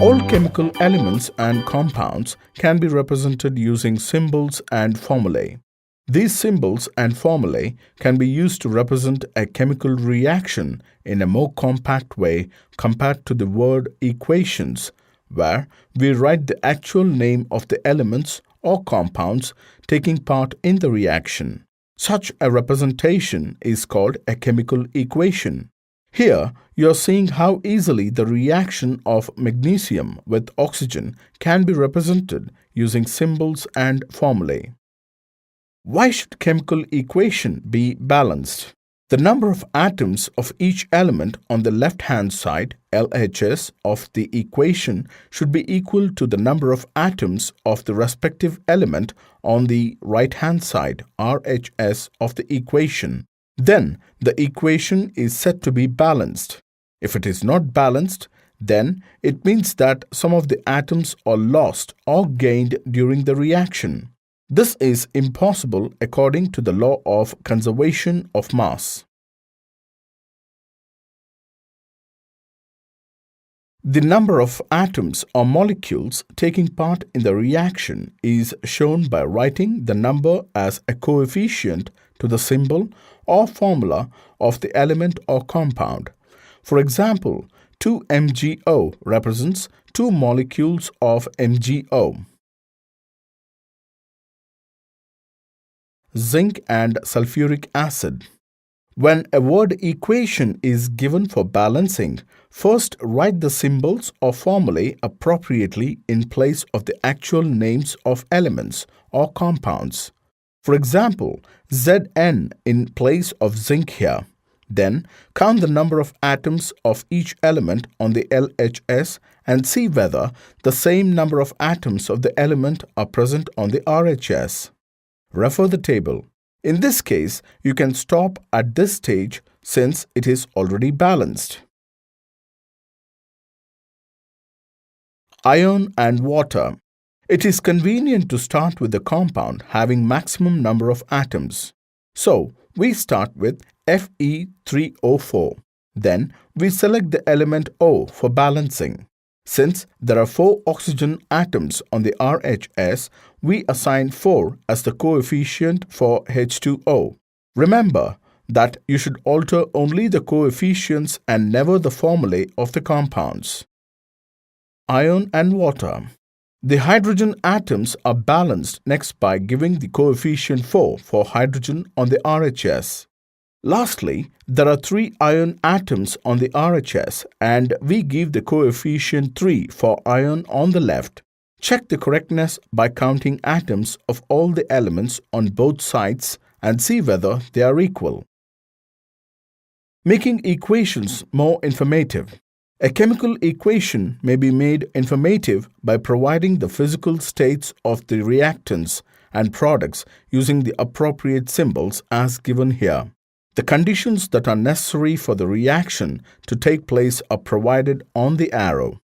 All chemical elements and compounds can be represented using symbols and formulae. These symbols and formulae can be used to represent a chemical reaction in a more compact way compared to the word equations, where we write the actual name of the elements or compounds taking part in the reaction. Such a representation is called a chemical equation. Here, you are seeing how easily the reaction of magnesium with oxygen can be represented using symbols and formulae. Why should chemical equation be balanced? The number of atoms of each element on the left-hand side, LHS, of the equation should be equal to the number of atoms of the respective element on the right-hand side, RHS, of the equation. Then the equation is said to be balanced. If it is not balanced, then it means that some of the atoms are lost or gained during the reaction. This is impossible according to the law of conservation of mass. The number of atoms or molecules taking part in the reaction is shown by writing the number as a coefficient to the symbol or formula of the element or compound. For example, 2MgO represents 2 molecules of MgO. Zinc and sulfuric acid. When a word equation is given for balancing, first write the symbols or formulae appropriately in place of the actual names of elements or compounds. For example, Zn in place of zinc here. Then count the number of atoms of each element on the LHS and see whether the same number of atoms of the element are present on the RHS. Refer the table. In this case, you can stop at this stage since it is already balanced. Iron and water. It is convenient to start with the compound having maximum number of atoms. So, we start with Fe3O4. Then, we select the element O for balancing. Since there are 4 oxygen atoms on the RHS, we assign 4 as the coefficient for H2O. Remember that you should alter only the coefficients and never the formulae of the compounds. Iron and water. The hydrogen atoms are balanced next by giving the coefficient 4 for hydrogen on the RHS. Lastly, there are 3 iron atoms on the RHS and we give the coefficient 3 for iron on the left. Check the correctness by counting atoms of all the elements on both sides and see whether they are equal. Making equations more informative. A chemical equation may be made informative by providing the physical states of the reactants and products using the appropriate symbols as given here. The conditions that are necessary for the reaction to take place are provided on the arrow.